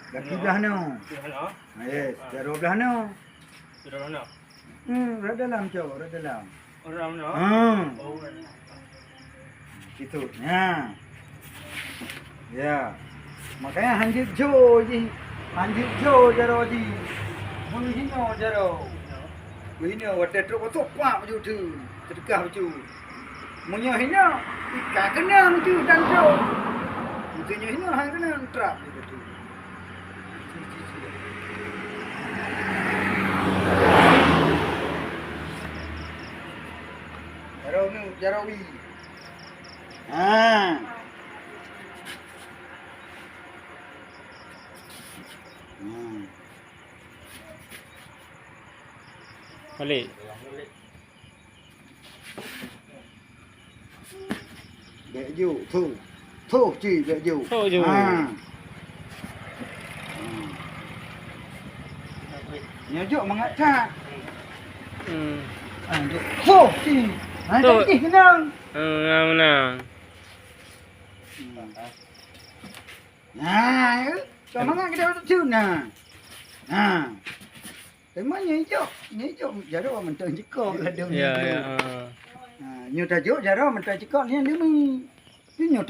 Kaki belah no. Yes, jaro belah no. Rat dalam cok, rat dalam. Gitu. Ya. Ya. Makanya hanjit jo ji. Hanjit jo jaro ji. Bunhino jaro. Bunhino wate truk otok pak baju tu. Terkah baju. Munyo hino ika kenang tu dan jo. Munyo hino hang kenang trap tu. Jarawi. Balik. Beju, thu chi beju. Thu ju. Nyajuk mengaca. Hmm. Thu chi. Tadi kenang. Menang. Kau mana kita tu nah. Tema nyajuk jaro mentang jikok ada. Ya. Nyu tajuk jaro mentang jikok ni ni. Ni nyu